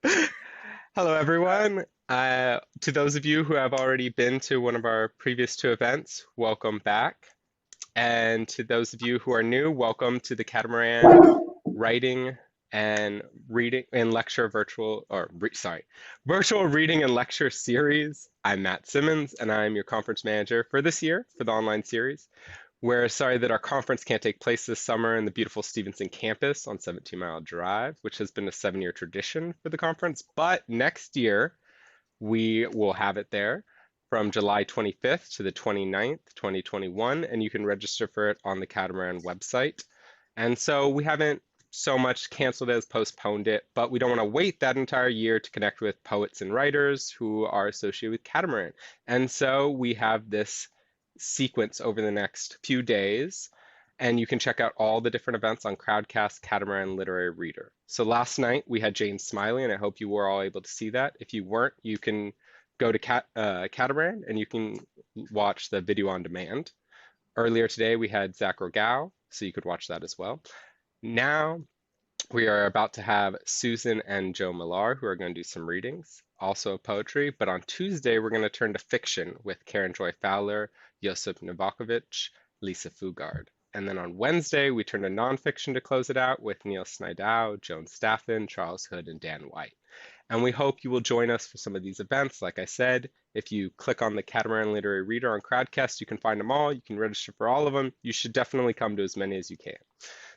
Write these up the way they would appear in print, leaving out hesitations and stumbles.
Hello, everyone. To those of you who have already been to one of our previous two events, welcome back. And to those of you who are new, welcome to the Catamaran Writing and Reading and Lecture Virtual Reading and Lecture Series. I'm Matt Simmons, and I'm your conference manager for this year for the online series. We're sorry that our conference can't take place this summer in the beautiful Stevenson campus on 17 Mile Drive, which has been a 7-year tradition for the conference. But next year, we will have it there from July 25th to the 29th, 2021, and you can register for it on the Catamaran website. And so we haven't so much canceled as postponed it, but we don't want to wait that entire year to connect with poets and writers who are associated with Catamaran. And so we have this sequence over the next few days, and you can check out all the different events on Crowdcast Catamaran Literary Reader. So last night we had James Smiley, and I hope you were all able to see that. If you weren't, you can go to Catamaran and you can watch the video on demand. Earlier today we had Zach Rogao, so you could watch that as well. Now we are about to have Susan and Joe Millar, who are going to do some readings, also poetry. But on Tuesday, we're going to turn to fiction with Karen Joy Fowler, Josip Novakovic, Lisa Fugard. And then on Wednesday, we turn to nonfiction to close it out with Neil Snydow, Joan Staffen, Charles Hood, and Dan White. And we hope you will join us for some of these events. Like I said, if you click on the Catamaran Literary Reader on Crowdcast, you can find them all. You can register for all of them. You should definitely come to as many as you can.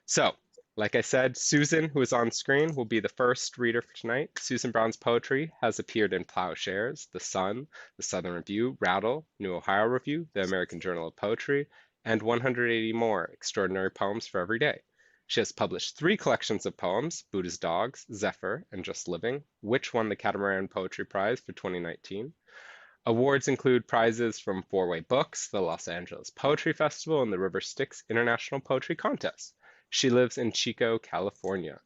So, like I said, Susan, who is on screen, will be the first reader for tonight. Susan Browne's poetry has appeared in Ploughshares, The Sun, The Southern Review, Rattle, New Ohio Review, the American Journal of Poetry, and 180 more extraordinary poems for every day. She has published 3 collections of poems, Buddha's Dogs, Zephyr, and Just Living, which won the Catamaran Poetry Prize for 2019. Awards include prizes from Four-Way Books, the Los Angeles Poetry Festival, and the River Styx International Poetry Contest. She lives in Chico, California.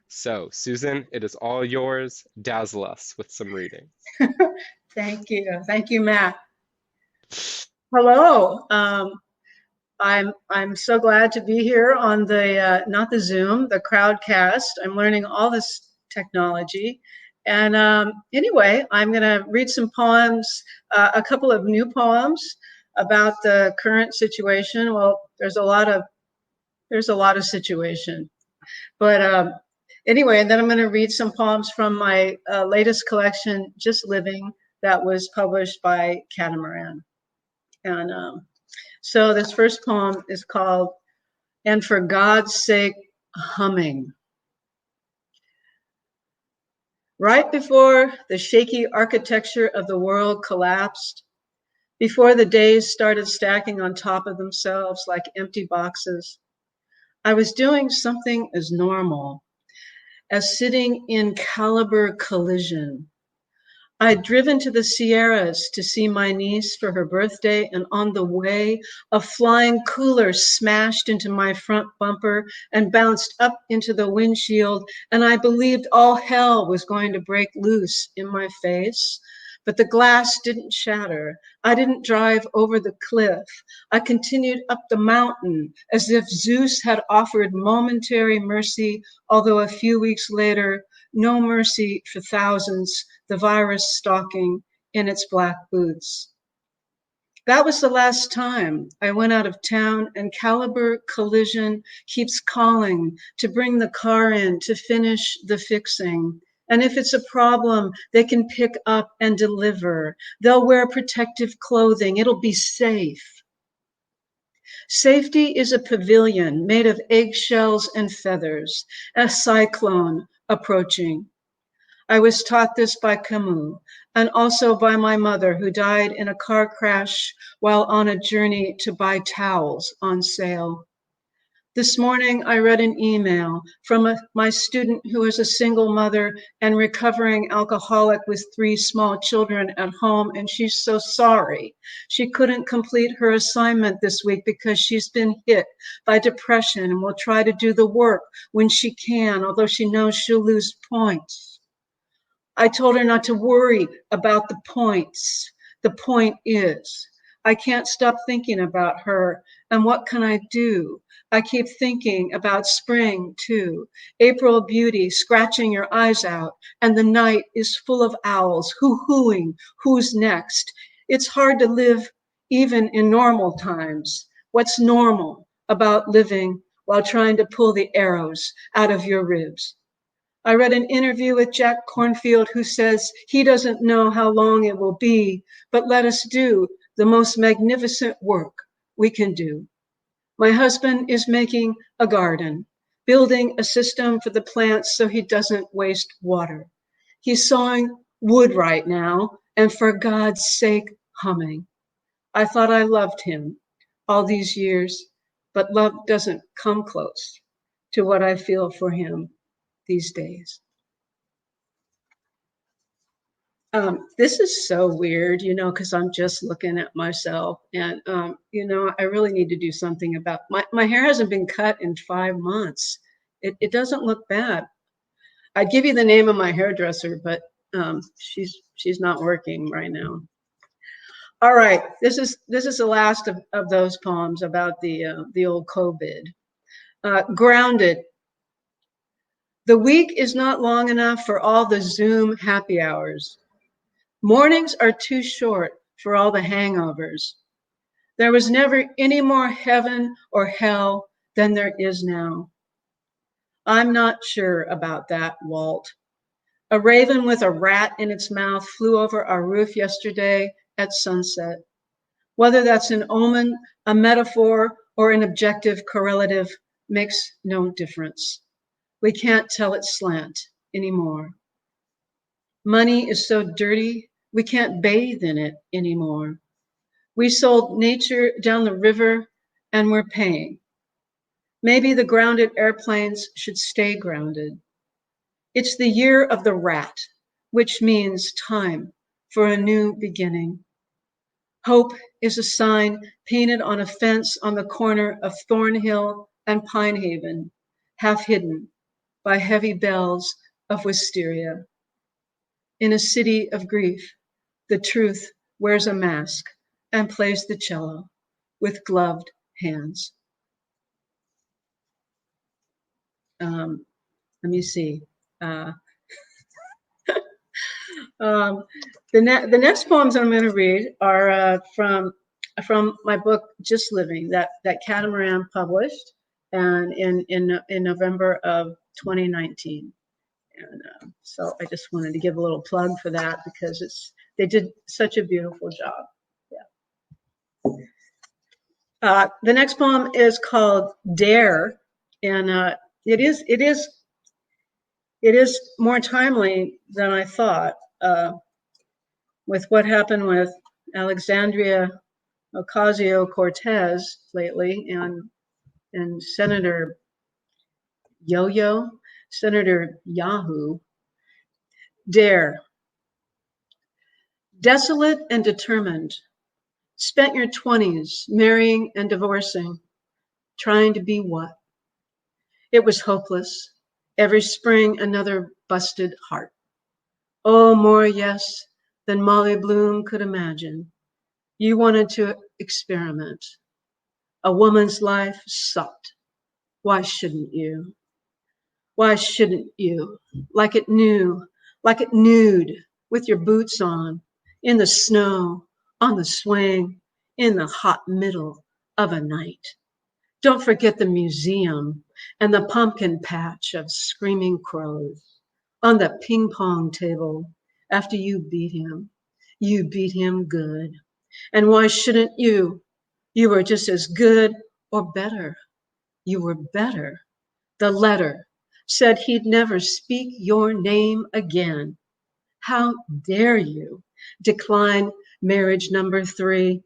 So, Susan, it is all yours. Dazzle us with some reading. Thank you. Thank you, Matt. Hello. I'm so glad to be here on the, not the Zoom, the Crowdcast. I'm learning all this technology. And anyway, I'm going to read some poems, a couple of new poems about the current situation. Well, there's a lot of situation. But anyway, and then I'm going to read some poems from my latest collection, Just Living, that was published by Catamaran. And so this first poem is called, And for God's Sake, Humming. Right before the shaky architecture of the world collapsed, before the days started stacking on top of themselves like empty boxes, I was doing something as normal as sitting in caliber collision. I'd driven to the Sierras to see my niece for her birthday, and on the way, a flying cooler smashed into my front bumper and bounced up into the windshield, and I believed all hell was going to break loose in my face. But the glass didn't shatter. I didn't drive over the cliff. I continued up the mountain as if Zeus had offered momentary mercy, although a few weeks later, no mercy for thousands, the virus stalking in its black boots. That was the last time I went out of town, and Caliber Collision keeps calling to bring the car in to finish the fixing. And if it's a problem, they can pick up and deliver. They'll wear protective clothing. It'll be safe. Safety is a pavilion made of eggshells and feathers, a cyclone approaching. I was taught this by Camus and also by my mother, who died in a car crash while on a journey to buy towels on sale. This morning, I read an email from my student who is a single mother and recovering alcoholic with 3 small children at home, and she's so sorry. She couldn't complete her assignment this week because she's been hit by depression and will try to do the work when she can, although she knows she'll lose points. I told her not to worry about the points. The point is, I can't stop thinking about her. And what can I do? I keep thinking about spring too. April beauty scratching your eyes out, and the night is full of owls hoo-hooing. Who's next? It's hard to live even in normal times. What's normal about living while trying to pull the arrows out of your ribs? I read an interview with Jack Cornfield who says he doesn't know how long it will be, but let us do the most magnificent work we can do. My husband is making a garden, building a system for the plants so he doesn't waste water. He's sawing wood right now, and for God's sake, humming. I thought I loved him all these years, but love doesn't come close to what I feel for him these days. This is so weird, because I'm just looking at myself and, I really need to do something about my hair hasn't been cut in 5 months. It doesn't look bad. I'd give you the name of my hairdresser, but she's not working right now. All right, this is the last of those poems about the old COVID. Grounded. The week is not long enough for all the Zoom happy hours. Mornings are too short for all the hangovers. There was never any more heaven or hell than there is now. I'm not sure about that, Walt. A raven with a rat in its mouth flew over our roof yesterday at sunset. Whether that's an omen, a metaphor, or an objective correlative makes no difference. We can't tell it slant anymore. Money is so dirty, we can't bathe in it anymore. We sold nature down the river and we're paying. Maybe the grounded airplanes should stay grounded. It's the year of the rat, which means time for a new beginning. Hope is a sign painted on a fence on the corner of Thornhill and Pinehaven, half hidden by heavy bells of wisteria. In a city of grief, the truth wears a mask and plays the cello with gloved hands. Let me see. The next poems I'm going to read are from my book Just Living that Catamaran published and in November of 2019. And so I just wanted to give a little plug for that because they did such a beautiful job. Yeah. The next poem is called Dare, and it is more timely than I thought with what happened with Alexandria Ocasio-Cortez lately and Senator Yo-Yo, Senator Yahoo. Dare. Desolate and determined, spent your 20s marrying and divorcing, trying to be what? It was hopeless. Every spring, another busted heart. Oh, more yes than Molly Bloom could imagine. You wanted to experiment. A woman's life sucked. Why shouldn't you? Why shouldn't you? Like it nude, with your boots on, in the snow, on the swing, in the hot middle of a night. Don't forget the museum and the pumpkin patch of screaming crows on the ping pong table after you beat him. You beat him good. And why shouldn't you? You were just as good or better. You were better. The letter said he'd never speak your name again. How dare you decline marriage number 3?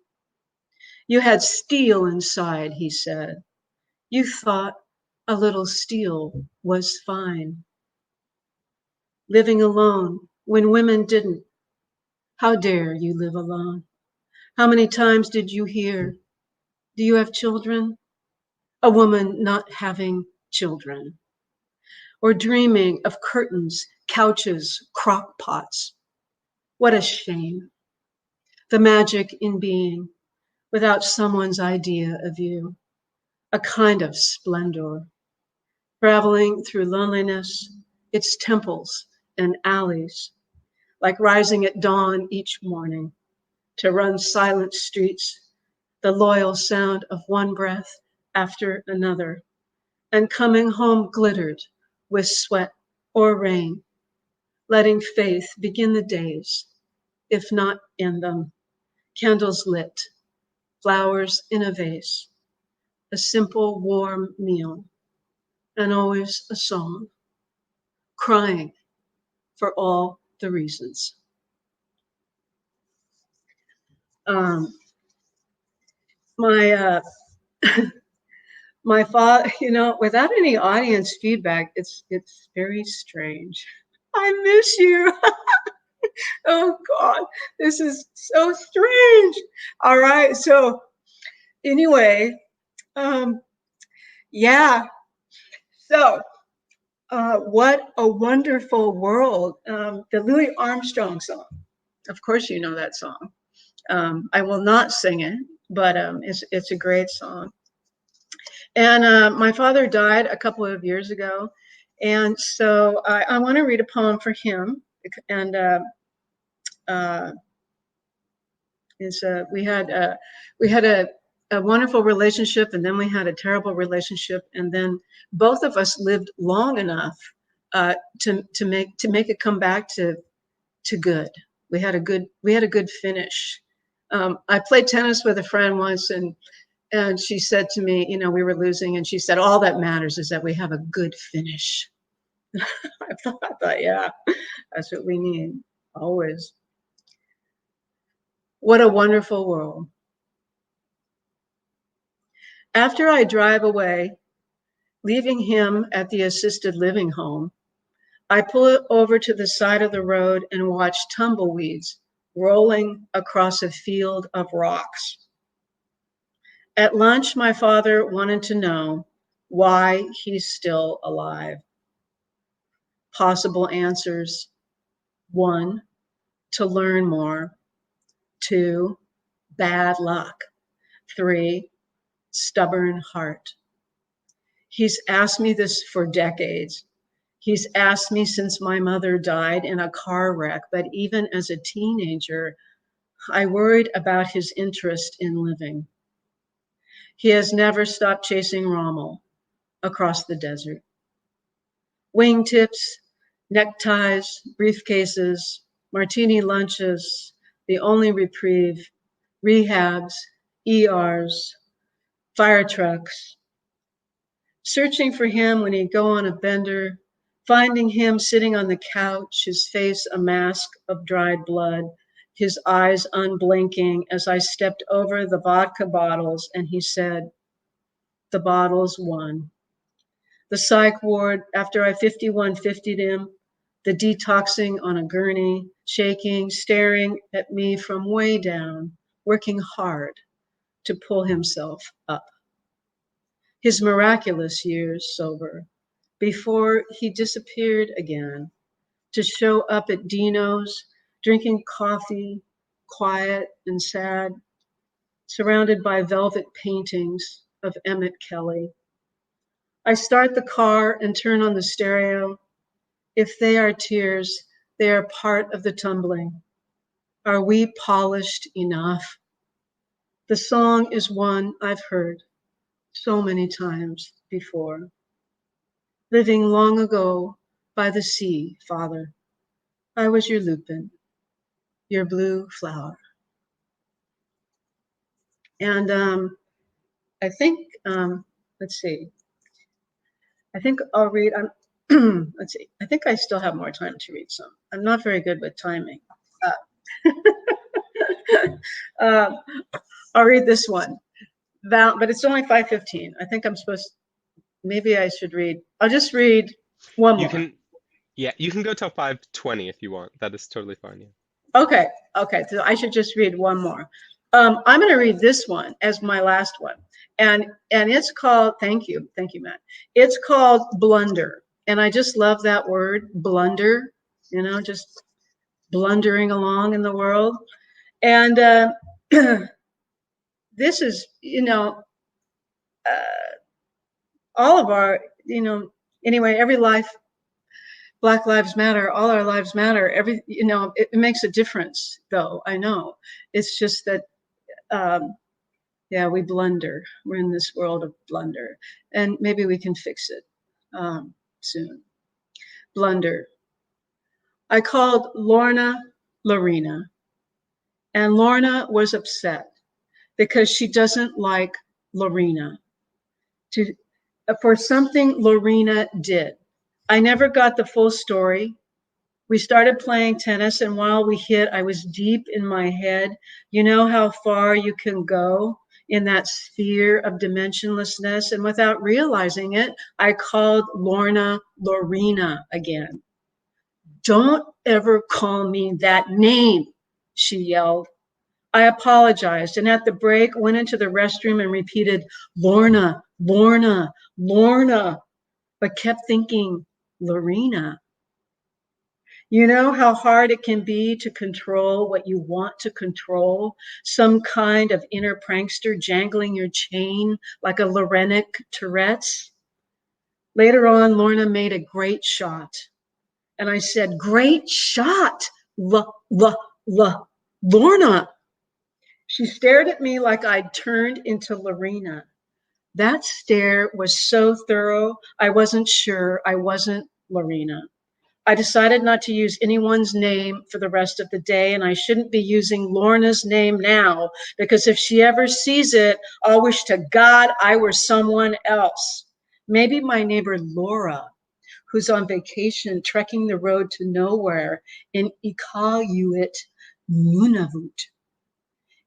You had steel inside, he said. You thought a little steel was fine. Living alone when women didn't. How dare you live alone? How many times did you hear, do you have children? A woman not having children. Or dreaming of curtains, couches, crock pots. What a shame. The magic in being. without someone's idea of you, a kind of splendor, traveling through loneliness, its temples and alleys, like rising at dawn each morning to run silent streets, the loyal sound of one breath after another, and coming home glittered with sweat or rain, letting faith begin the days, if not end them, candles lit, flowers in a vase, a simple warm meal, and always a song, crying for all the reasons. My my father, without any audience feedback, it's very strange. I miss you. Oh God, this is so strange. All right, so anyway, yeah. So, what a wonderful world. The Louis Armstrong song. Of course, you know that song. I will not sing it, but it's a great song. And my father died a couple of years ago, and so I want to read a poem for him. And we had a wonderful relationship, and then we had a terrible relationship, and then both of us lived long enough to make it come back to good. We had a good finish. I played tennis with a friend once, and she said to me, we were losing, and she said, all that matters is that we have a good finish. I thought, yeah, that's what we need, always. What a wonderful world. After I drive away, leaving him at the assisted living home, I pull over to the side of the road and watch tumbleweeds rolling across a field of rocks. At lunch, my father wanted to know why he's still alive. Possible answers: 1, to learn more. 2, bad luck. 3, stubborn heart. He's asked me this for decades. He's asked me since my mother died in a car wreck, but even as a teenager, I worried about his interest in living. He has never stopped chasing Rommel across the desert. Wingtips, neckties, briefcases, martini lunches, the only reprieve, rehabs, ERs, fire trucks. Searching for him when he'd go on a bender, finding him sitting on the couch, his face a mask of dried blood, his eyes unblinking as I stepped over the vodka bottles and he said, the bottles won. The psych ward after I 5150'd him, the detoxing on a gurney, shaking, staring at me from way down, working hard to pull himself up. His miraculous years sober, before he disappeared again, to show up at Dino's, drinking coffee, quiet and sad, surrounded by velvet paintings of Emmett Kelly. I start the car and turn on the stereo. If they are tears, they are part of the tumbling. Are we polished enough? The song is one I've heard so many times before. Living long ago by the sea, Father, I was your lupin, your blue flower. And I think, let's see. I think I'll read, let's see. I think I still have more time to read some. I'm not very good with timing. I'll read this one, but it's only 5:15. I think I'm supposed, maybe I should read, I'll just read one more. You can go till 5:20 if you want. That is totally fine. Yeah. Okay, so I should just read one more. I'm going to read this one as my last one. And it's called, thank you, Matt. It's called Blunder. And I just love that word, blunder, just blundering along in the world. And this is, all of our, anyway, every life, Black Lives Matter, all our lives matter. It makes a difference, though. I know. It's just that, yeah, we blunder. We're in this world of blunder, and maybe we can fix it soon. Blunder. I called Lorna Lorena, and Lorna was upset because she doesn't like Lorena for something Lorena did. I never got the full story. We started playing tennis, and while we hit, I was deep in my head. You know how far you can go in that sphere of dimensionlessness? And without realizing it, I called Lorna Lorena again. Don't ever call me that name, she yelled. I apologized, and at the break, went into the restroom and repeated, Lorna, Lorna, Lorna, but kept thinking, Lorena. You know how hard it can be to control what you want to control? Some kind of inner prankster jangling your chain like a Lorenic Tourette's? Later on, Lorna made a great shot. And I said, great shot, Lorna. She stared at me like I'd turned into Lorena. That stare was so thorough, I wasn't sure I wasn't Lorena. I decided not to use anyone's name for the rest of the day, and I shouldn't be using Lorna's name now, because if she ever sees it, I'll wish to God I were someone else. Maybe my neighbor Laura, who's on vacation trekking the road to nowhere in Iqaluit, Nunavut.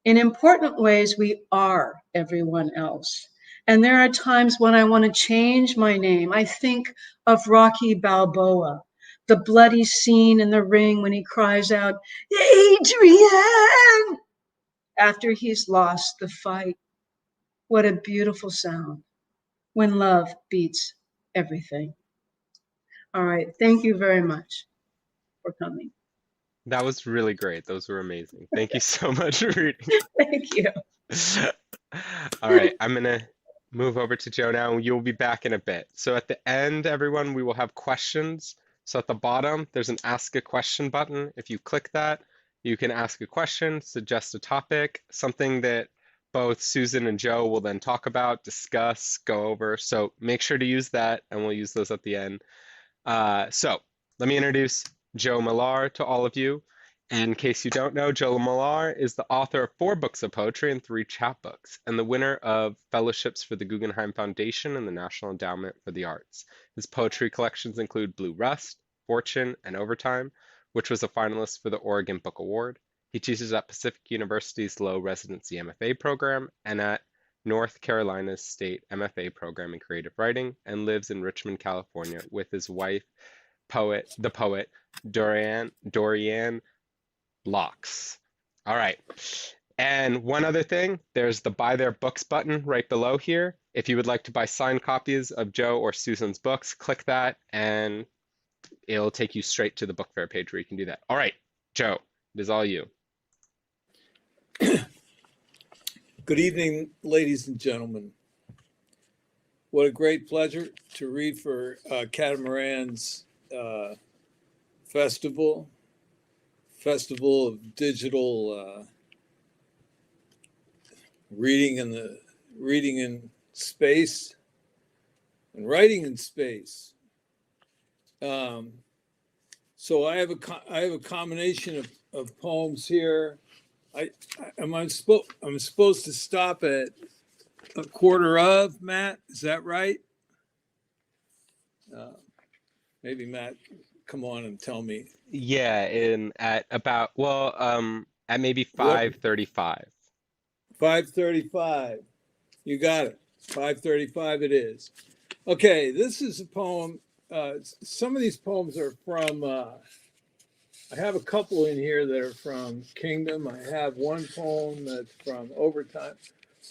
In important ways, we are everyone else. And there are times when I want to change my name. I think of Rocky Balboa, the bloody scene in the ring when he cries out, Adrian, after he's lost the fight. What a beautiful sound when love beats everything. All right, thank you very much for coming. That was really great. Those were amazing. Thank you so much for reading. Thank you. All right, I'm gonna move over to Joe now. You'll be back in a bit. So at the end, everyone, we will have questions. So at the bottom, there's an Ask a Question button. If you click that, you can ask a question, suggest a topic, something that both Susan and Joe will then talk about, discuss, go over. So make sure to use that, and we'll use those at the end. So let me introduce Joe Millar to all of you. In case you don't know, Joe Millar is the author of 4 books of poetry and 3 chapbooks, and the winner of fellowships for the Guggenheim Foundation and the National Endowment for the Arts. His poetry collections include Blue Rust, Fortune, and Overtime, which was a finalist for the Oregon Book Award. He teaches at Pacific University's Low Residency MFA program and at North Carolina's State MFA program in creative writing, and lives in Richmond, California with his wife, the poet Dorianne Locks. All right. And one other thing, there's the buy their books button right below here. If you would like to buy signed copies of Joe or Susan's books, click that and it'll take you straight to the book fair page where you can do that. All right, Joe, it is all you. Good evening, ladies and gentlemen. What a great pleasure to read for Catamaran's festival of digital reading in space and writing in space. So I have a combination of poems here. I'm supposed to stop at a quarter of, Matt. Is that right? Maybe Matt, come on and tell me. Yeah, at maybe 5:35. 5:35. You got it. 5:35 it is. Okay, this is a poem. Some of these poems are from, I have a couple in here that are from Kingdom. I have one poem that's from Overtime.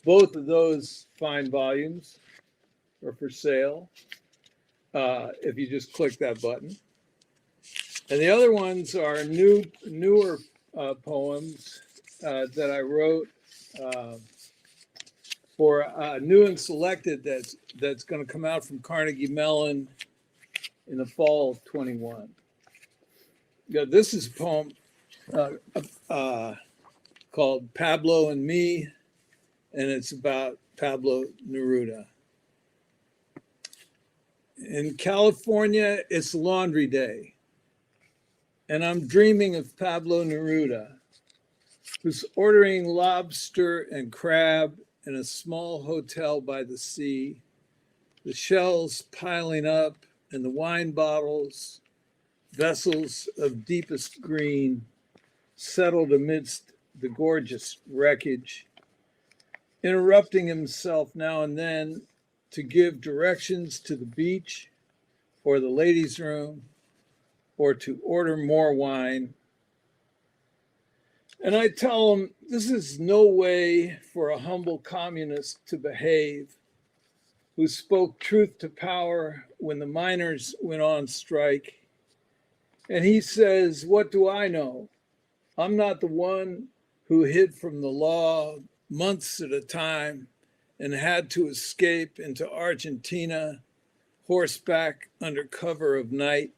Both of those fine volumes are for sale if you just click that button. And the other ones are newer poems that I wrote for New and Selected that's going to come out from Carnegie Mellon in the fall of 21. Yeah, this is a poem called Pablo and Me, and it's about Pablo Neruda. In California, it's laundry day, and I'm dreaming of Pablo Neruda, who's ordering lobster and crab in a small hotel by the sea, the shells piling up and the wine bottles, vessels of deepest green, settled amidst the gorgeous wreckage, interrupting himself now and then to give directions to the beach or the ladies' room or to order more wine. And I tell him, this is no way for a humble communist to behave, who spoke truth to power when the miners went on strike. And he says, what do I know? I'm not the one who hid from the law months at a time and had to escape into Argentina, horseback under cover of night.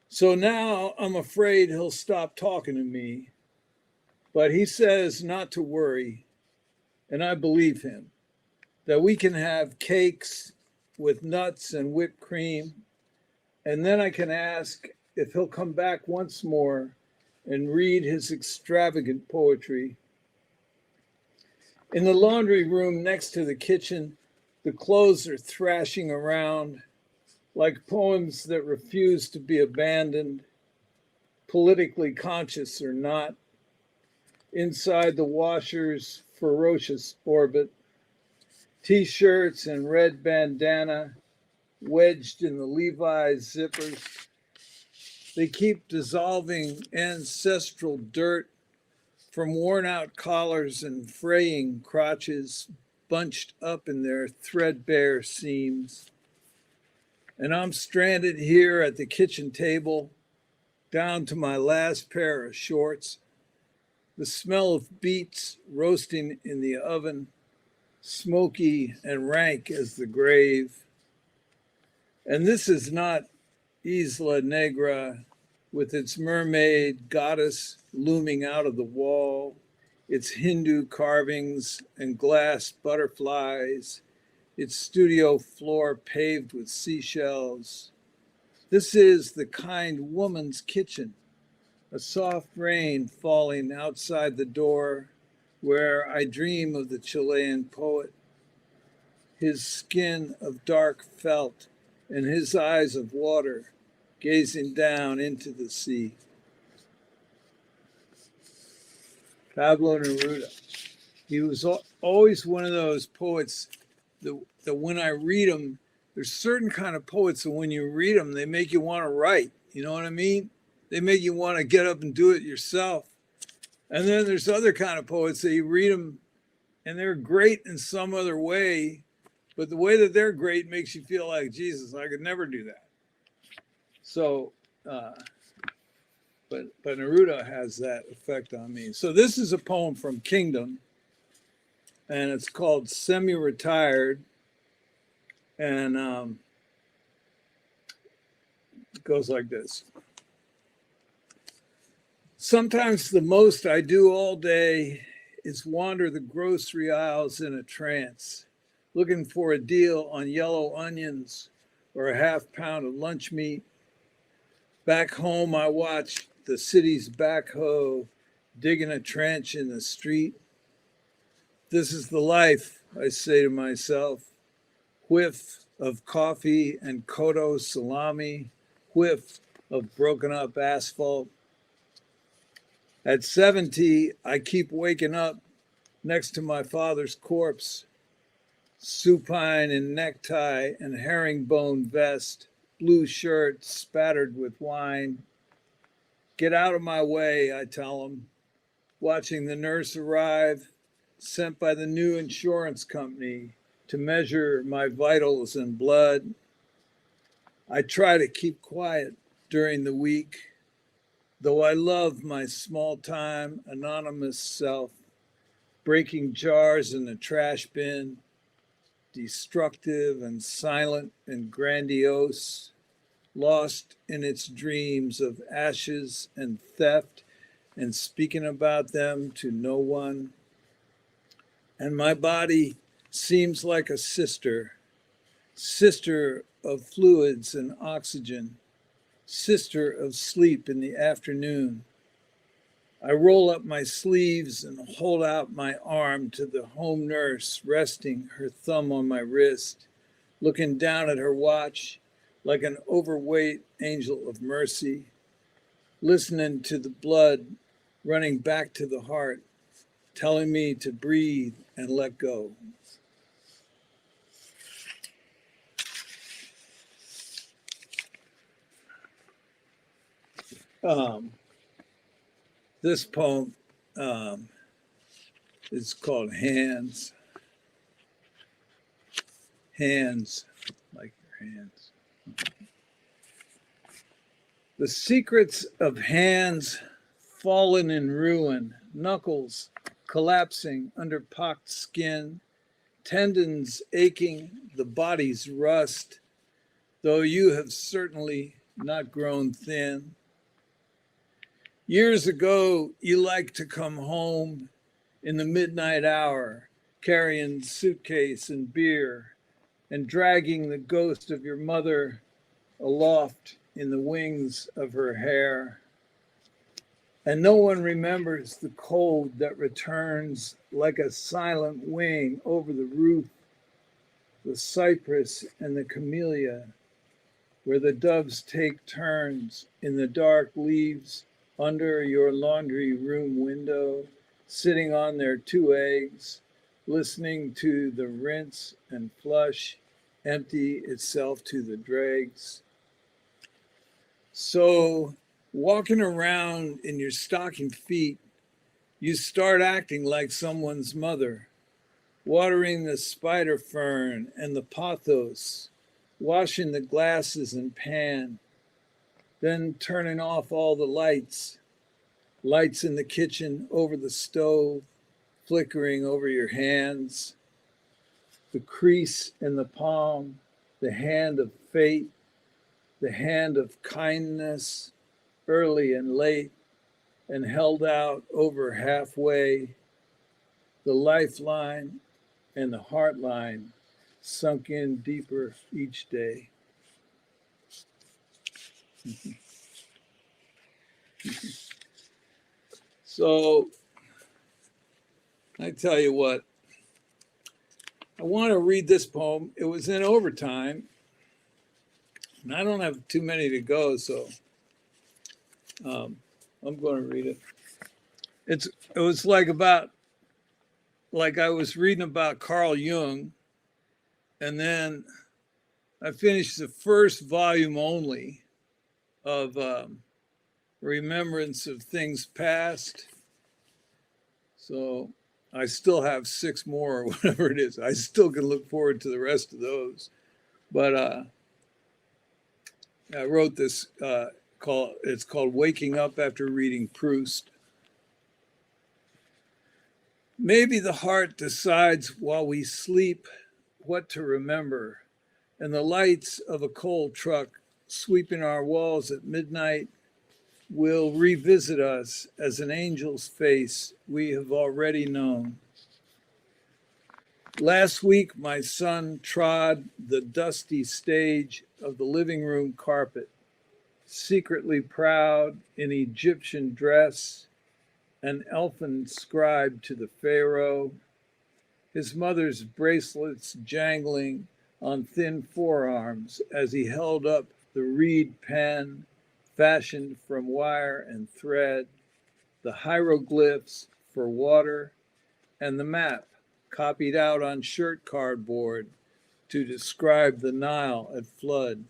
So now I'm afraid he'll stop talking to me, but he says not to worry, and I believe him, that we can have cakes with nuts and whipped cream, and then I can ask if he'll come back once more and read his extravagant poetry. In the laundry room next to the kitchen, the clothes are thrashing around like poems that refuse to be abandoned, politically conscious or not. Inside the washer's ferocious orbit, T-shirts and red bandana wedged in the Levi's zippers. They keep dissolving ancestral dirt from worn-out collars and fraying crotches bunched up in their threadbare seams. And I'm stranded here at the kitchen table, down to my last pair of shorts, the smell of beets roasting in the oven, smoky and rank as the grave. And this is not Isla Negra with its mermaid goddess looming out of the wall, its Hindu carvings and glass butterflies, its studio floor paved with seashells. This is the kind woman's kitchen, a soft rain falling outside the door where I dream of the Chilean poet, his skin of dark felt and his eyes of water gazing down into the sea. Pablo Neruda. He was always one of those poets that when I read them, there's certain kind of poets that when you read them, they make you want to write. You know what I mean? They make you want to get up and do it yourself. And then there's other kind of poets that you read them and they're great in some other way, but the way that they're great makes you feel like, Jesus, I could never do that. So, but Neruda has that effect on me. So this is a poem from Kingdom, and it's called Semi-Retired, and it goes like this. Sometimes the most I do all day is wander the grocery aisles in a trance, looking for a deal on yellow onions or a half pound of lunch meat. Back home, I watch the city's backhoe digging a trench in the street. This is the life, I say to myself. Whiff of coffee and Kodo salami, whiff of broken up asphalt. At 70, I keep waking up next to my father's corpse, supine in necktie and herringbone vest, blue shirt spattered with wine. Get out of my way, I tell him, watching the nurse arrive, sent by the new insurance company to measure my vitals and blood. I try to keep quiet during the week, though I love my small-time anonymous self, breaking jars in the trash bin, destructive and silent and grandiose, lost in its dreams of ashes and theft and speaking about them to no one. And my body seems like a sister, sister of fluids and oxygen, sister of sleep in the afternoon. I roll up my sleeves and hold out my arm to the home nurse, resting her thumb on my wrist, looking down at her watch like an overweight angel of mercy, listening to the blood running back to the heart, telling me to breathe and let go. This poem is called Hands. Hands, like your hands. The secrets of hands fallen in ruin, knuckles collapsing under pocked skin, tendons aching, the body's rust, though you have certainly not grown thin. Years ago, you liked to come home in the midnight hour, carrying suitcase and beer, and dragging the ghost of your mother aloft in the wings of her hair. And no one remembers the cold that returns like a silent wing over the roof, the cypress and the camellia, where the doves take turns in the dark leaves under your laundry room window, sitting on their 2 eggs, listening to the rinse and flush empty itself to the dregs. So, walking around in your stocking feet, you start acting like someone's mother, watering the spider fern and the pothos, washing the glasses and pan, then turning off all the lights in the kitchen over the stove, flickering over your hands, the crease in the palm, the hand of fate, the hand of kindness, early and late, and held out over halfway, the lifeline and the heart line sunk in deeper each day. So, I tell you what, I want to read this poem. It was in overtime, and I don't have too many to go, so I'm going to read it. It was like I was reading about Carl Jung, and then I finished the first volume only of Remembrance of Things Past. So I still have 6 more or whatever it is. I still can look forward to the rest of those. But I wrote this it's called Waking Up After Reading Proust. Maybe the heart decides while we sleep what to remember, and the lights of a coal truck sweeping our walls at midnight will revisit us as an angel's face we have already known. Last week, my son trod the dusty stage of the living room carpet, secretly proud in Egyptian dress, an elfin scribe to the Pharaoh, his mother's bracelets jangling on thin forearms as he held up the reed pen fashioned from wire and thread, the hieroglyphs for water, and the map copied out on shirt cardboard to describe the Nile at flood.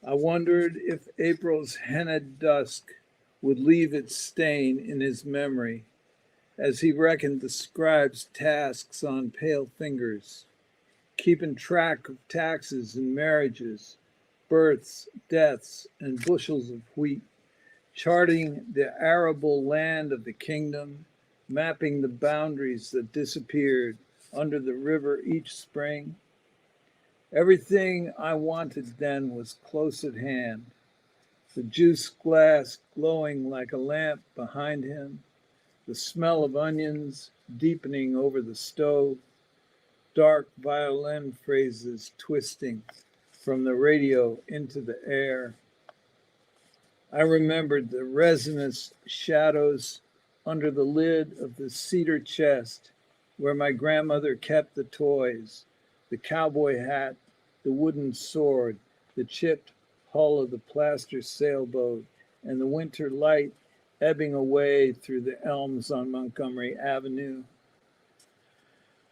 I wondered if April's hennaed dusk would leave its stain in his memory as he reckoned the scribe's tasks on pale fingers, keeping track of taxes and marriages, births, deaths, and bushels of wheat, charting the arable land of the kingdom mapping the boundaries that disappeared under the river each spring. Everything I wanted then was close at hand, the juice glass glowing like a lamp behind him, the smell of onions deepening over the stove, dark violin phrases twisting from the radio into the air. I remembered the resinous shadows under the lid of the cedar chest where my grandmother kept the toys, the cowboy hat, the wooden sword, the chipped hull of the plaster sailboat, and the winter light ebbing away through the elms on Montgomery Avenue.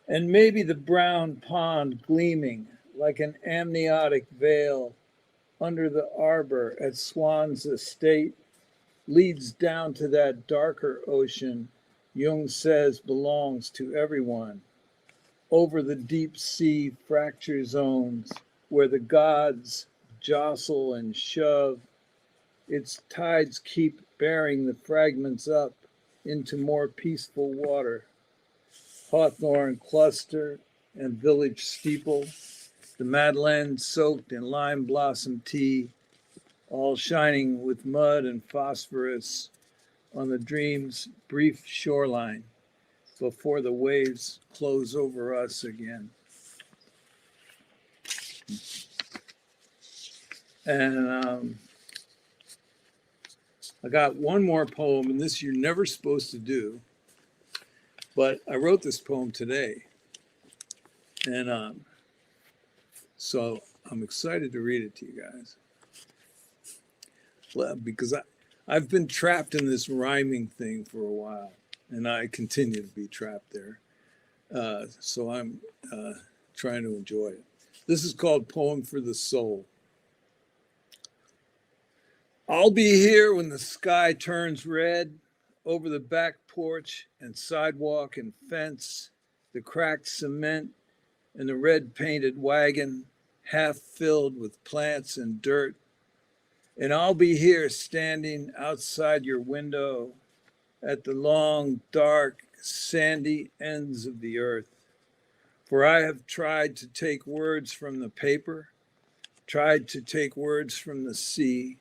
And maybe the brown pond gleaming like an amniotic veil under the arbor at Swan's estate leads down to that darker ocean Jung says belongs to everyone, over the deep sea fracture zones where the gods jostle and shove. Its tides keep bearing the fragments up into more peaceful water. Hawthorn cluster and village steeple, the Madeleine soaked in lime blossom tea, all shining with mud and phosphorus on the dream's brief shoreline before the waves close over us again. And I got one more poem, and this you're never supposed to do, but I wrote this poem today. And so I'm excited to read it to you guys. Because I've been trapped in this rhyming thing for a while, and I continue to be trapped there. So I'm trying to enjoy it. This is called Poem for the Soul. I'll be here when the sky turns red, over the back porch and sidewalk and fence, the cracked cement and the red painted wagon, half filled with plants and dirt. And I'll be here standing outside your window at the long, dark, sandy ends of the earth. For I have tried to take words from the paper, tried to take words from the sea,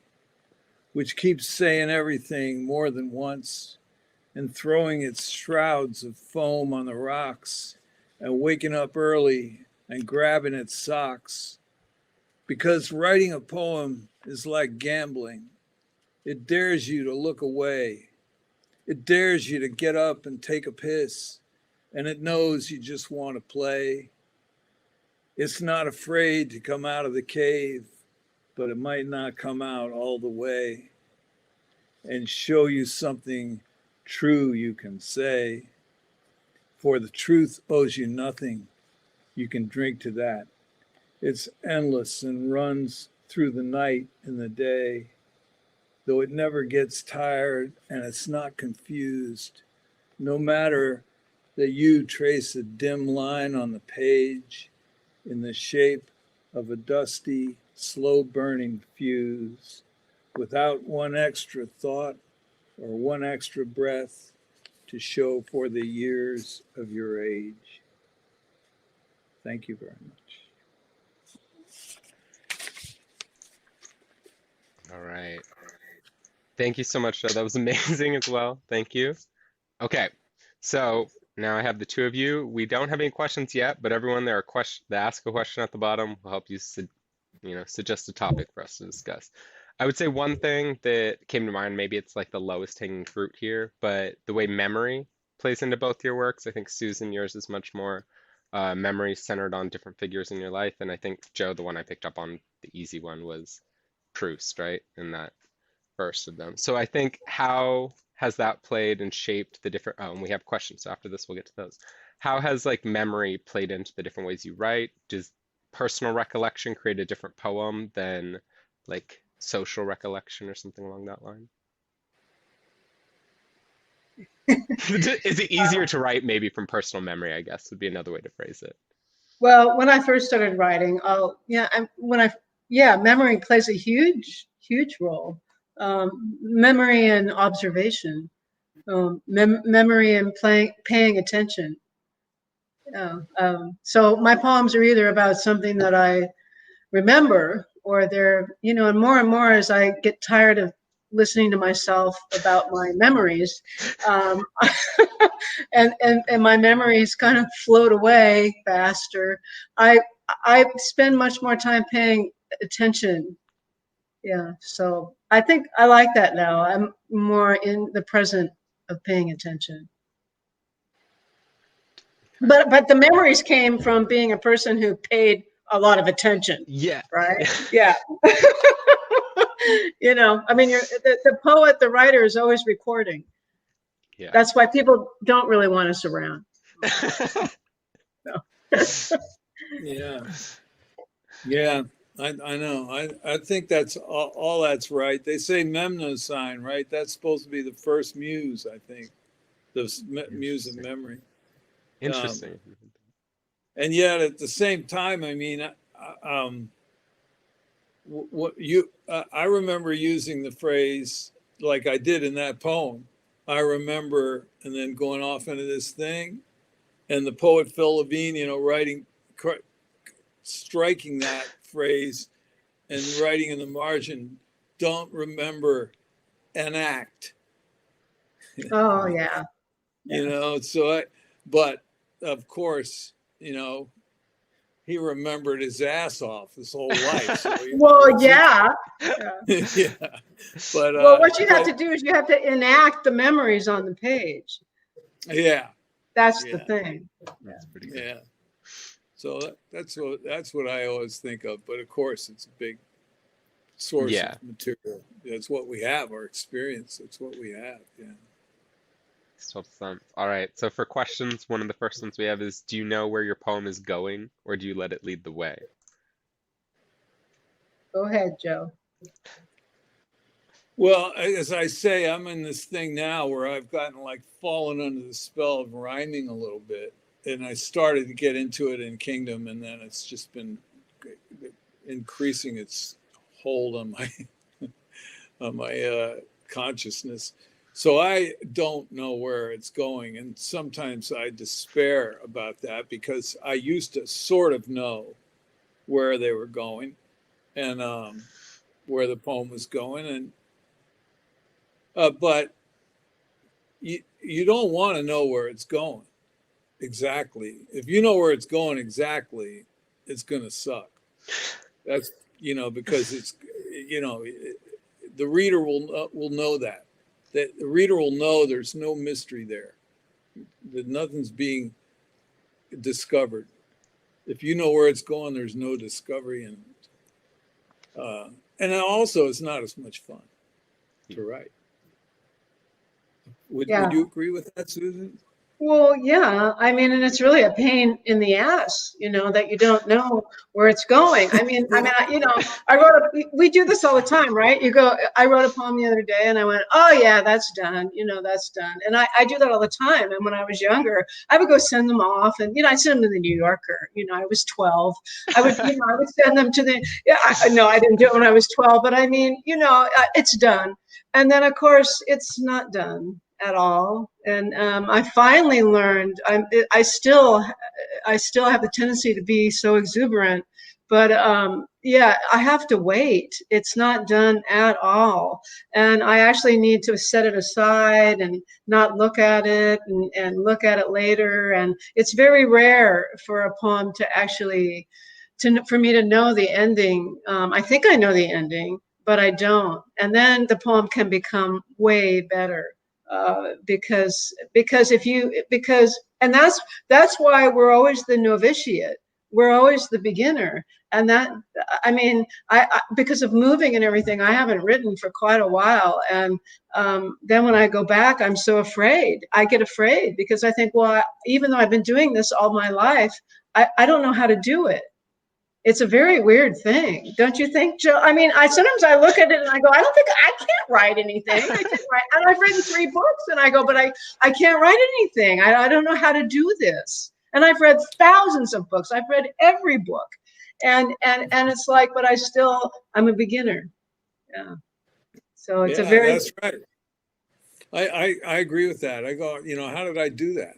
which keeps saying everything more than once and throwing its shrouds of foam on the rocks and waking up early and grabbing its socks. Because writing a poem is like gambling. It dares you to look away. It dares you to get up and take a piss, and it knows you just want to play. It's not afraid to come out of the cave, but it might not come out all the way and show you something true you can say. For the truth owes you nothing. You can drink to that. It's endless and runs through the night and the day, though it never gets tired and it's not confused. No matter that you trace a dim line on the page in the shape of a dusty, slow-burning fuse, without one extra thought or one extra breath to show for the years of your age. Thank you very much. All right. Thank you so much, Joe. That was amazing as well. Thank you. Okay, so now I have the two of you. We don't have any questions yet, but everyone, there are questions. Ask a question at the bottom will help you, suggest a topic for us to discuss. I would say one thing that came to mind, maybe it's like the lowest hanging fruit here, but the way memory plays into both your works. I think Susan, yours is much more memory centered on different figures in your life, and I think Joe, the one I picked up on, the easy one was Proust, right? In that first of them. So I think how has that played and shaped the different, oh, and we have questions, so after this we'll get to those. How has like memory played into the different ways you write? Does personal recollection create a different poem than like social recollection or something along that line? Is it easier to write maybe from personal memory, I guess would be another way to phrase it. Well, when I first started writing, memory plays a huge role. Memory and observation. memory and paying attention. So my poems are either about something that I remember, or they're, and more as I get tired of listening to myself about my memories, and my memories kind of float away faster. I spend much more time paying attention. Yeah, so I think I like that now. I'm more in the present of paying attention. But the memories came from being a person who paid a lot of attention. Yeah. Right? Yeah. I mean, the poet, the writer is always recording. Yeah. That's why people don't really want us around. Yeah. Yeah, I know. I think that's all that's right. They say memnosine, right? That's supposed to be the first muse, I think. The muse of memory. Interesting. And yet, at the same time, I mean, I remember using the phrase like I did in that poem. I remember, and then going off into this thing, and the poet Phil Levine, writing, striking that phrase, and writing in the margin, "Don't remember, enact." Oh yeah. But of course, he remembered his ass off his whole life. So well, yeah. Yeah. But what you have to do is you have to enact the memories on the page. Yeah. That's the thing. That's pretty good. Yeah. So that's what I always think of. But of course, it's a big source of material. That's what we have, our experience. That's what we have. Yeah. Makes total sense. All right. So for questions, one of the first ones we have is, do you know where your poem is going, or do you let it lead the way? Go ahead, Joe. Well, as I say, I'm in this thing now where I've gotten fallen under the spell of rhyming a little bit. And I started to get into it in Kingdom, and then it's just been increasing its hold on my consciousness. So I don't know where it's going, and sometimes I despair about that because I used to sort of know where they were going, and where the poem was going, and but you don't want to know where it's going exactly. If you know where it's going exactly, it's going to suck. That's because it's the reader will know that the reader will know there's no mystery there, that nothing's being discovered. If you know where it's going, there's no discovery in it. And also, it's not as much fun to write. Would you agree with that, Susan? Well, yeah. I mean, and it's really a pain in the ass, that you don't know where it's going. We do this all the time, right? I wrote a poem the other day and I went, oh yeah, that's done. That's done. And I do that all the time. And when I was younger, I would go send them off, and, I sent them to the New Yorker. I was 12. I would send them to no, I didn't do it when I was 12, but I mean, it's done. And then of course it's not done at all. And I finally learned, I still have the tendency to be so exuberant, but I have to wait. It's not done at all. And I actually need to set it aside and not look at it and look at it later. And it's very rare for a poem to actually, for me to know the ending. I think I know the ending, but I don't. And then the poem can become way better. Because that's why we're always the novitiate. We're always the beginner. And because of moving and everything, I haven't written for quite a while. And then when I go back, I'm so afraid. I get afraid because I think, well, even though I've been doing this all my life, I don't know how to do it. It's a very weird thing, don't you think, Joe? I mean, sometimes I look at it and I go, I can't write anything. I can't write. And I've written 3 books, and I go, but I can't write anything. I don't know how to do this. And I've read thousands of books. I've read every book, and it's like, but I'm a beginner. Yeah. So it's that's right. I agree with that. I go, how did I do that?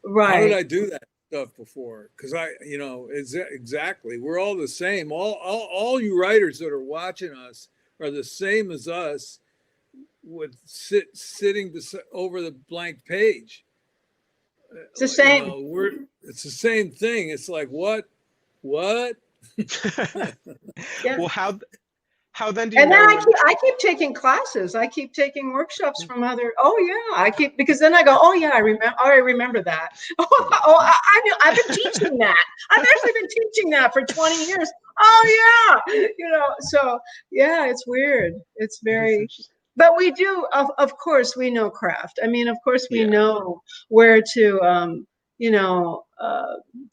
Right. How did I do that stuff before? Because exactly. We're all the same. All you writers that are watching us are the same as us, with sitting over the blank page. It's the same. It's the same thing. It's like what? Yeah. Well, how then do you And know? then I keep taking classes. I keep taking workshops from other. Oh yeah, because then I go. Oh yeah, I remember that. I've been teaching that. I've actually been teaching that for 20 years. Oh yeah, So yeah, it's weird. It's very. But we do, of course, we know craft. I mean, of course, we know where to,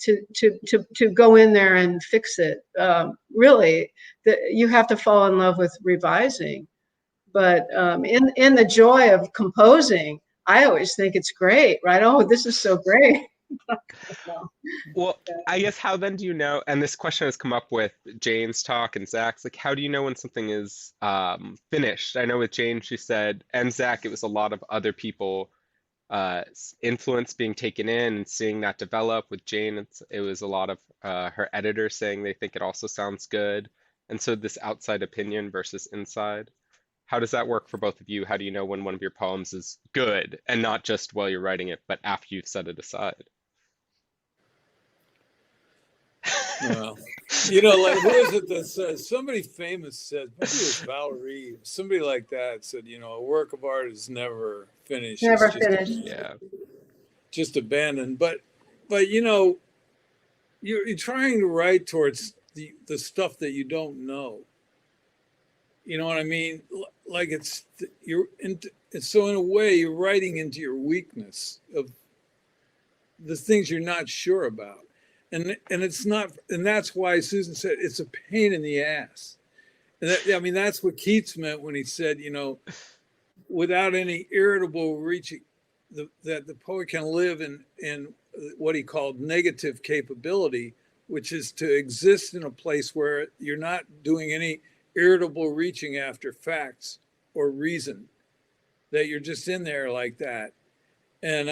to go in there and fix it. Really, you have to fall in love with revising. But in the joy of composing, I always think it's great, right? Oh, this is so great. Well, I guess how then do you know, and this question has come up with Jane's talk and Zach's, like how do you know when something is finished? I know with Jane, she said, and Zach, it was a lot of other people influence being taken in and seeing that develop. With Jane, it was a lot of her editors saying they think it also sounds good. And so this outside opinion versus inside. How does that work for both of you? How do you know when one of your poems is good and not just while you're writing it, but after you've set it aside? Well, like who is it that says, somebody famous said, maybe it was Valerie, somebody like that said, a work of art is never finished. Never finished. Yeah. Just abandoned. But you're trying to write towards the stuff that you don't know. You know what I mean? Like so in a way you're writing into your weakness of the things you're not sure about. And it's not, and that's why Susan said it's a pain in the ass. And that's what Keats meant when he said, without any irritable reaching, that the poet can live in what he called negative capability, which is to exist in a place where you're not doing any irritable reaching after facts or reason, that you're just in there like that. And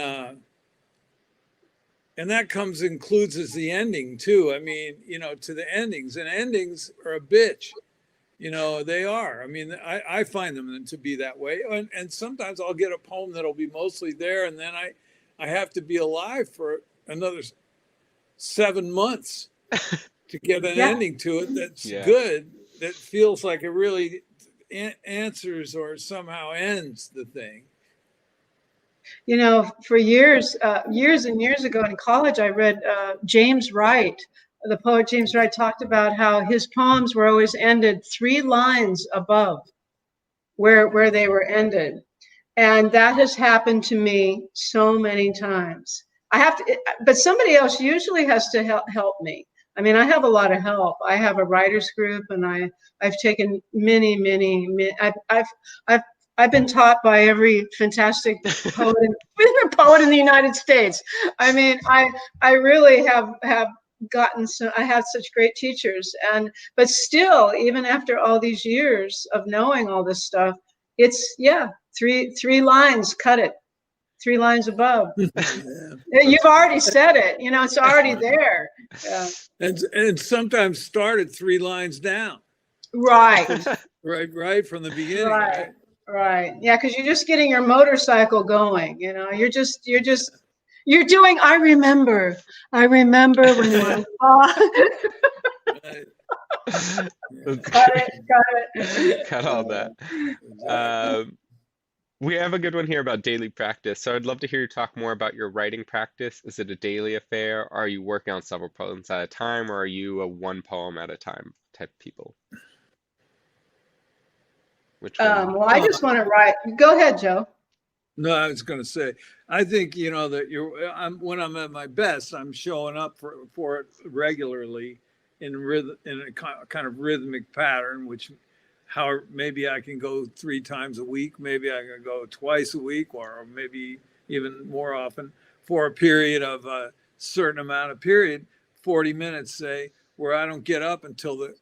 that includes as the ending too. I mean, to the endings, and endings are a bitch. They are. I mean, I find them to be that way. And sometimes I'll get a poem that'll be mostly there, and then I have to be alive for another 7 months to get an ending to it that's good, that feels like it really answers or somehow ends the thing. For years and years ago in college, I read James Wright. The poet James Wright talked about how his poems were always ended 3 lines above where they were ended. And that has happened to me so many times. But somebody else usually has to help me. I mean, I have a lot of help. I have a writers group, and I've taken many. I've been taught by every fantastic poet in the United States. I mean, I really have gotten I have such great teachers, but still, even after all these years of knowing all this stuff, it's three lines, cut it, 3 lines above. You've already said it, it's already there. Yeah. And sometimes start at 3 lines down. Right. right from the beginning. Right. Yeah, because you're just getting your motorcycle going. You're doing. I remember when I cut it. Cut all that. We have a good one here about daily practice. So I'd love to hear you talk more about your writing practice. Is it a daily affair? Are you working on several poems at a time, or are you a 1 poem at a time type of people? Well, I just want to write. Go ahead, Joe. No, I was going to say, I think, that when I'm at my best, I'm showing up for it regularly in a kind of rhythmic pattern, which maybe I can go 3 times a week, maybe I can go twice a week, or maybe even more often, for a period of a certain amount of period, 40 minutes, say, where I don't get up until the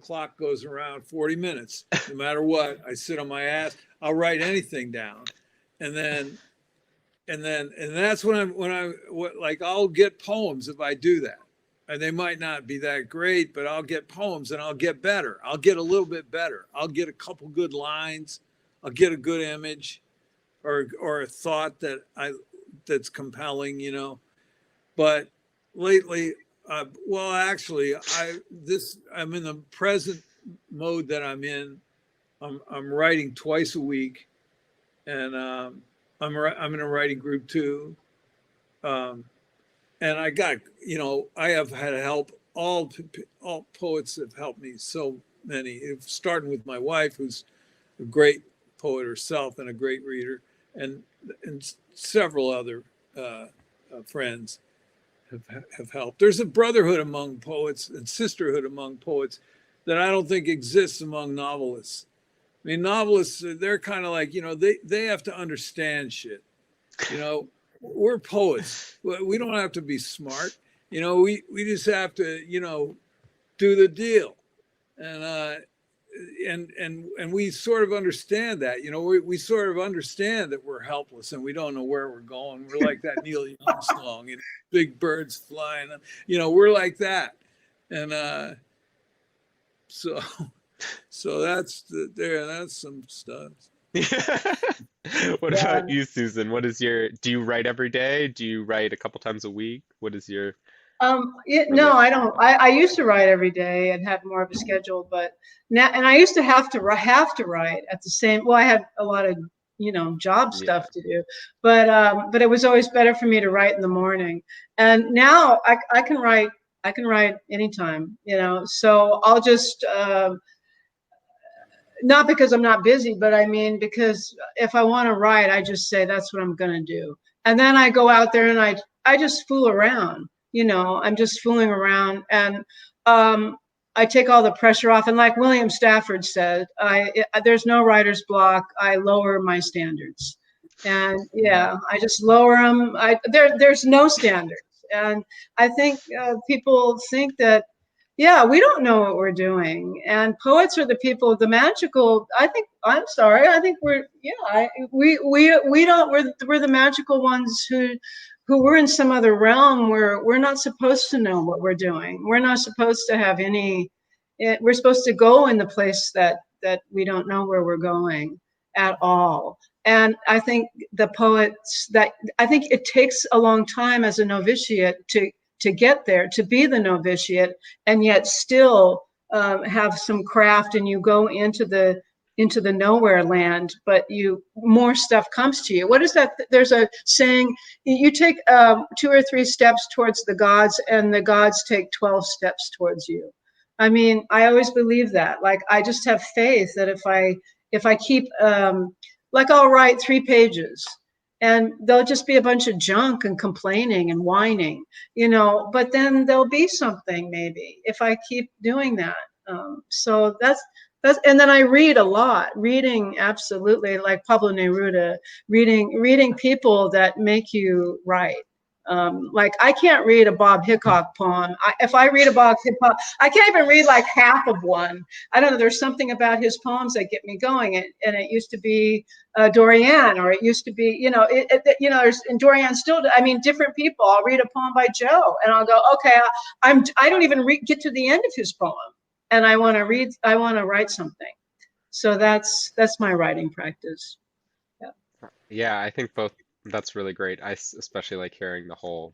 clock goes around 40 minutes, no matter what. I sit on my ass. I'll write anything down. and then and that's like I'll get poems if I do that. And they might not be that great, but I'll get poems and I'll get better. I'll get a little bit better. I'll get a couple good lines. I'll get a good image or a thought that's compelling, you know. But lately, well, actually, I'm in the present mode that I'm in. I'm writing twice a week, and I'm in a writing group too. And I got, you know, I have had help. All poets have helped me. So many, starting with my wife, who's a great poet herself and a great reader, and several other friends have helped. There's a brotherhood among poets and sisterhood among poets that I don't think exists among novelists. I mean, novelists, they're kind of like, you know, they have to understand shit, you know. We're poets. We don't have to be smart. You know, we just have to, you know, do the deal. And we sort of understand that, you know, we sort of understand that we're helpless and we don't know where we're going. We're like that Neil Young song, you know, big birds flying, you know, we're like that. And so that's some stuff. What about you, Susan? Do you write every day? Do you write a couple times a week? What is your No, I don't. I used to write every day and have more of a schedule, but now, and I used to have to write at the same. Well, I had a lot of, you know, job stuff to do, but it was always better for me to write in the morning. And now I can write anytime, you know. So I'll just not because I'm not busy, but I mean, because if I want to write, I just say that's what I'm going to do. And then I go out there and I just fool around, you know, I'm just fooling around, and I take all the pressure off. And like William Stafford said, there's no writer's block. I lower my standards, and I just lower them. There's no standards. And I think people think that, we don't know what we're doing. And poets are the people, the magical, I think we're, we're the magical ones who we're in some other realm where we're not supposed to know what we're doing. We're not supposed to have we're supposed to go in the place that we don't know where we're going at all. And I think I think it takes a long time as a novitiate to get there, to be the novitiate, and yet still have some craft, and you go into the nowhere land, but more stuff comes to you. What is that? There's a saying, you take 2 or 3 steps towards the gods, and the gods take 12 steps towards you. I mean, I always believe that. Like, I just have faith that if I keep, like, I'll write 3 pages, and there'll just be a bunch of junk and complaining and whining, you know, but then there'll be something maybe if I keep doing that. So that's, and then I read a lot, reading, absolutely, like Pablo Neruda, reading people that make you write. Like, I can't read a Bob Hickok poem. If I read a Bob Hickok, I can't even read like half of one. I don't know. There's something about his poems that get me going. And it used to be Dorian, or it used to be, you know, and Dorian still, I mean, different people. I'll read a poem by Joe, and I'll go, okay, I don't even get to the end of his poem, and I want to write something. So that's my writing practice. Yeah, I think both. That's really great. I especially like hearing all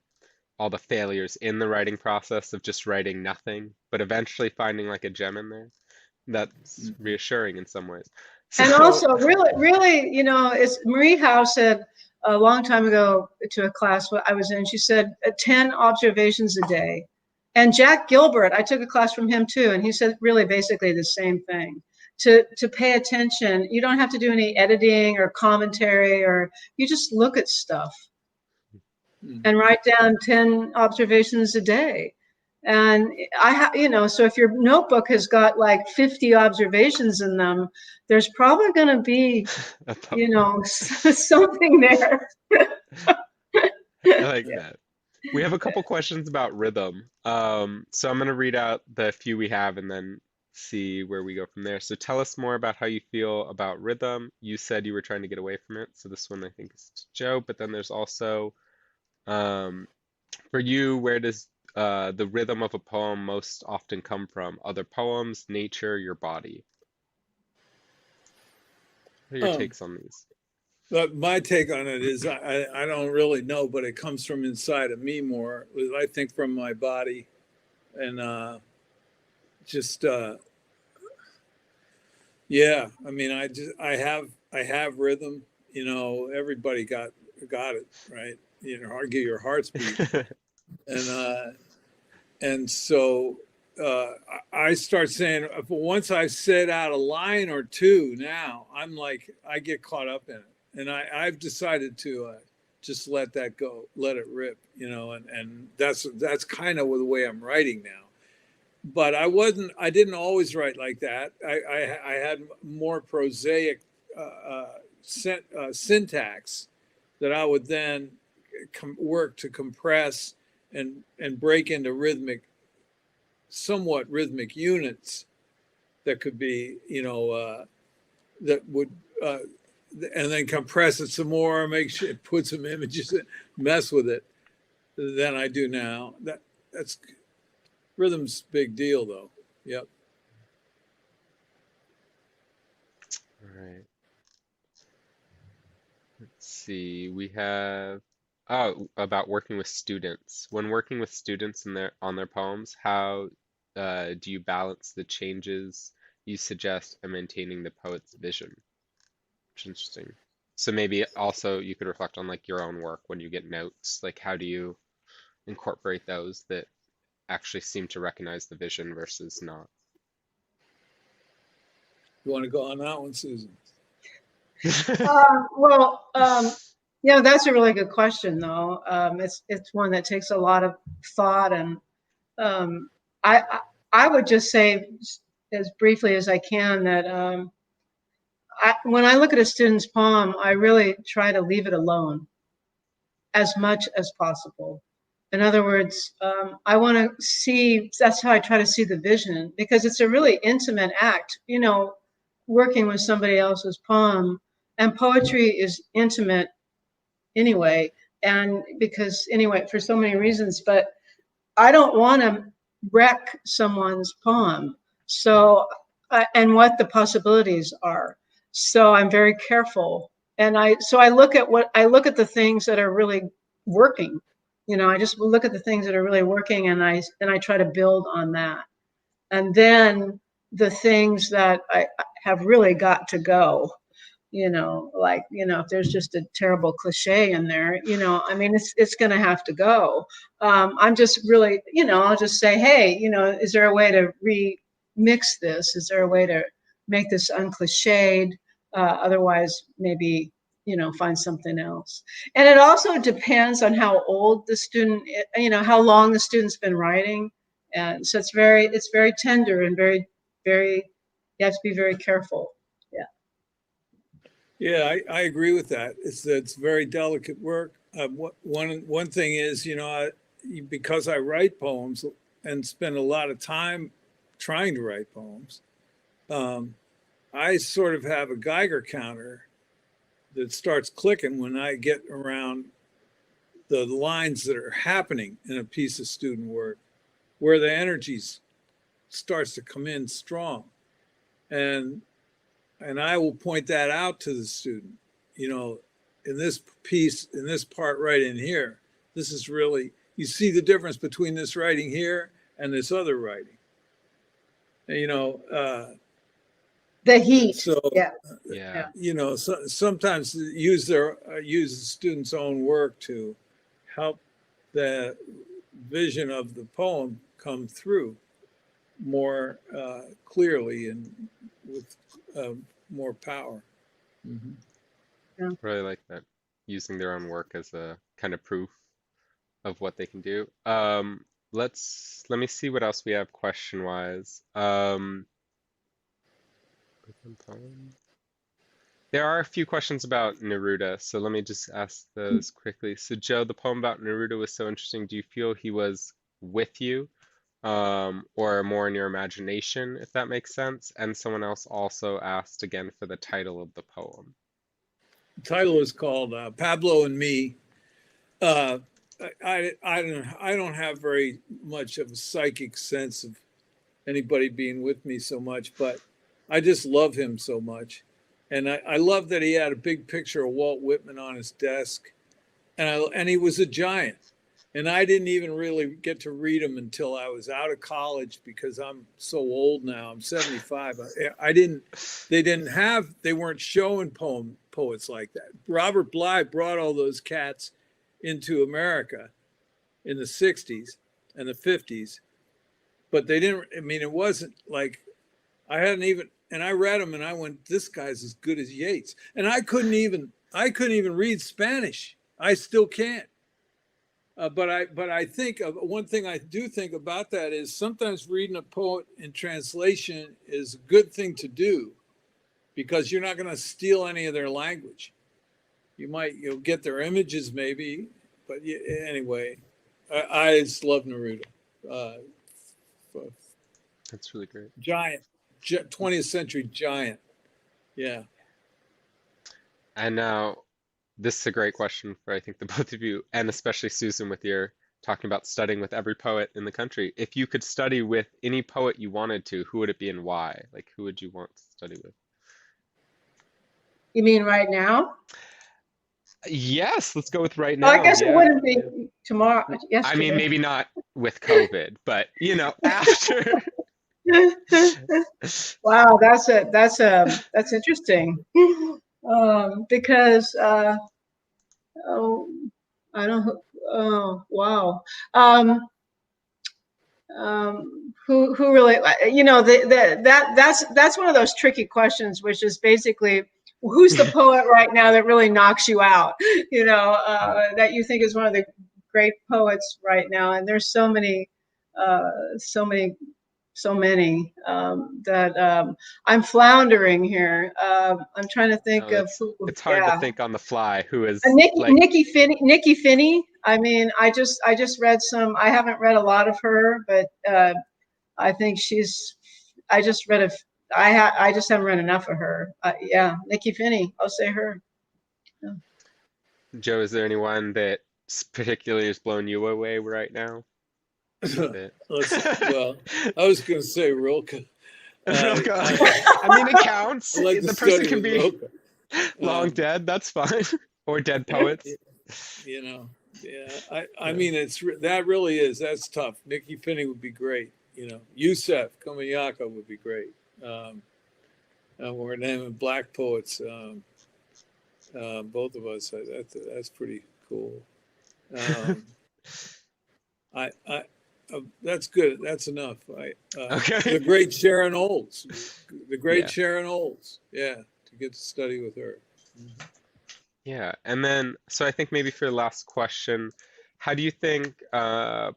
the failures in the writing process of just writing nothing, but eventually finding like a gem in there. That's reassuring in some ways. And also, really, you know, it's Marie Howe said a long time ago to a class I was in, she said 10 observations a day. And Jack Gilbert, I took a class from him too, and he said really basically the same thing. To pay attention. You don't have to do any editing or commentary, or you just look at stuff and write down 10 observations a day. And you know, so if your notebook has got like 50 observations in them, there's probably going to be, you know, something there. I like that. We have a couple questions about rhythm. So I'm going to read out the few we have and then see where we go from there. So tell us more about how you feel about rhythm. You said you were trying to get away from it. So this one I think is to Joe, but then there's also um, for you, where does the rhythm of a poem most often come from? Other poems, nature, your body? What are your Um, takes on these? but my take on it is I don't really know, but it comes from inside of me more. I think from my body and just yeah. I mean, I have rhythm. You know, everybody got it right. You know, argue your heart's beat, and so I start saying once I've said out a line or two, now I'm like I get caught up in it, and I've decided to just let that go, let it rip, you know, and that's kind of the way I'm writing now. But I didn't always write like that. I had more prosaic syntax that I would then work to compress and break into somewhat rhythmic units that could be, you know, that would, and then compress it some more, make sure put some images, mess with it than I do now. That's rhythm's big deal though. Yep. All right. Let's see. We have about working with students. When working with students in on their poems, how do you balance the changes you suggest and maintaining the poet's vision? Which is interesting. So maybe also you could reflect on like your own work when you get notes. Like how do you incorporate those that actually seem to recognize the vision versus not? You want to go on that one, Susan? Well, yeah, that's a really good question, though. It's one that takes a lot of thought, and um, I would just say, as briefly as I can, that when I look at a student's poem, I really try to leave it alone as much as possible. In other words, I want to see. That's how I try to see the vision, because it's a really intimate act. You know, working with somebody else's poem, and poetry is intimate anyway, and because anyway for so many reasons, but I don't want to wreck someone's poem, so and what the possibilities are, so I'm very careful, and I look at the things that are really working. You know, I just look at the things that are really working, and I try to build on that, and then the things that I have really got to go, you know, like, you know, if there's just a terrible cliche in there, you know, I mean, it's going to have to go. I'm just really, you know, I'll just say, hey, you know, is there a way to remix this? Is there a way to make this uncliched? Otherwise, maybe, you know, find something else. And it also depends on how old the student, you know, how long the student's been writing. And so it's very tender and very, you have to be very careful. Yeah. Yeah, I agree with that. It's very delicate work. One thing is, you know, because I write poems and spend a lot of time trying to write poems, I sort of have a Geiger counter that starts clicking when I get around the lines that are happening in a piece of student work, where the energy starts to come in strong, and I will point that out to the student. You know, in this piece, in this part right in here, this is really, you see the difference between this writing here and this other writing. You know, The heat. so Yeah. Yeah. you know, sometimes use the student's own work to help the vision of the poem come through more clearly and with more power. Mm-hmm. Yeah. Really like that. Using their own work as a kind of proof of what they can do. Let me see what else we have question wise. There are a few questions about Neruda, so let me just ask those quickly. So Joe, the poem about Neruda was so interesting. Do you feel he was with you or more in your imagination, if that makes sense. And someone else also asked again for the title of the poem. The title is called Pablo and Me. I don't have very much of a psychic sense of anybody being with me so much, but I just love him so much. And I love that he had a big picture of Walt Whitman on his desk, and he was a giant. And I didn't even really get to read him until I was out of college, because I'm so old now. I'm 75. They weren't showing poets like that. Robert Bly brought all those cats into America in the 60s and the 50s, but they didn't, I mean, it wasn't like, I read them and I went, this guy's as good as Yeats. And I couldn't even read Spanish. I still can't. But I think one thing I do think about that is sometimes reading a poet in translation is a good thing to do, because you're not going to steal any of their language. You'll get their images maybe, but anyway, I just love Neruda. That's really great. Giant, 20th century giant. Yeah. And now, this is a great question for, I think, the both of you, and especially Susan, with your talking about studying with every poet in the country. If you could study with any poet you wanted to, who would it be and why? Like, who would you want to study with? You mean right now? Yes, let's go with right Oh, I now. guess it Yeah. wouldn't be tomorrow. I Yesterday. mean, maybe not with COVID, but after. Wow, that's interesting. Because oh, I don't. Oh, wow. Who really? That's one of those tricky questions, which is basically, who's the poet right now that really knocks you out? That you think is one of the great poets right now, and there's so many that I'm floundering here. I'm trying to think of who. It's hard to think on the fly who is Nikki Finney. I mean, I just read some. I haven't read a lot of her, but I think I just haven't read enough of her. Yeah, Nikki Finney. I'll say her. Yeah. Joe, is there anyone that particularly has blown you away right now? Well, I was going to say Rilke. Rilke. I mean, it counts. Like the person can be Rilke. long dead. That's fine. Or dead poets. Yeah. I mean, that really is. That's tough. Nikki Finney would be great. Yusef Komayaka would be great. We're naming black poets. Both of us. That's pretty cool. That's good. That's enough. Okay. The great Sharon Olds. Sharon Olds. Yeah, to get to study with her. Yeah, and then, so I think maybe for the last question, how do you think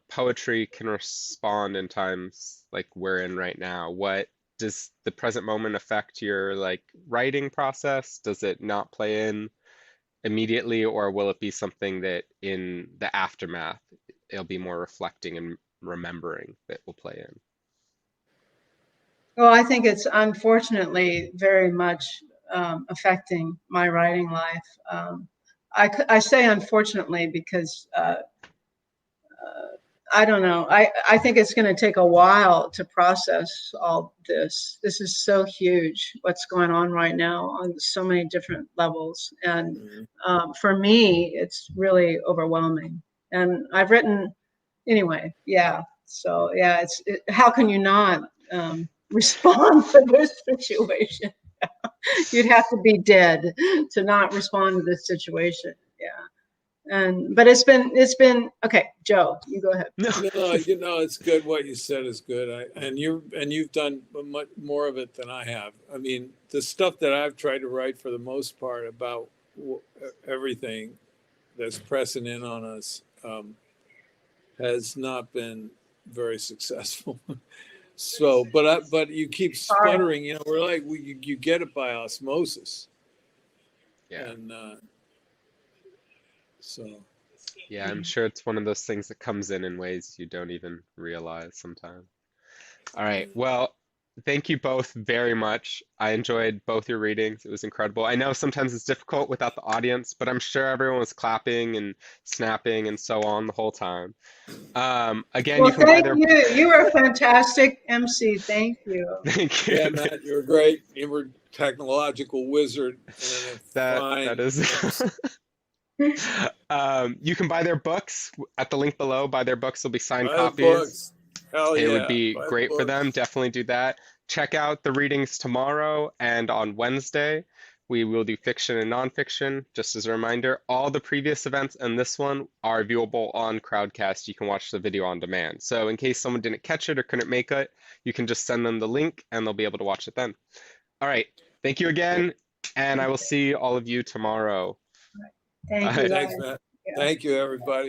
poetry can respond in times like we're in right now? What does the present moment affect your writing process? Does it not play in immediately, or will it be something that in the aftermath it'll be more reflecting and remembering that will play in? Well, I think it's unfortunately very much affecting my writing life. I say unfortunately because I don't know. I think it's going to take a while to process all this. This is so huge, what's going on right now on so many different levels. And for me, it's really overwhelming. And I've written, anyway, yeah. So, yeah, how can you not respond to this situation? You'd have to be dead to not respond to this situation. Yeah. But it's been okay. Joe, you go ahead. No, it's good. What you said is good. And you've done much more of it than I have. I mean, the stuff that I've tried to write for the most part about everything that's pressing in on us has not been very successful. So, but you keep sputtering. We're like you get it by osmosis. Yeah. And so. Yeah, I'm sure it's one of those things that comes in ways you don't even realize sometimes. All right. Well, thank you both very much. I enjoyed both your readings. It was incredible. I know sometimes it's difficult without the audience, but I'm sure everyone was clapping and snapping and so on the whole time. Again, you Well, can buy thank their you. You were a fantastic MC. Thank you. thank you. Yeah, Matt, you were great. You were a technological wizard and a That fine is you can buy their books at the link below. Buy their books. There'll be signed buy the copies. books. Hell It would yeah, be buy the great for them. books. Definitely do that. Check out the readings tomorrow and on Wednesday. We will do fiction and nonfiction. Just as a reminder, all the previous events and this one are viewable on Crowdcast. You can watch the video on demand. So in case someone didn't catch it or couldn't make it, you can just send them the link and they'll be able to watch it then. All right. Thank you again. And I will see all of you tomorrow. Thank Bye. you, Thanks, guys. Matt. Yeah. Thank you, everybody.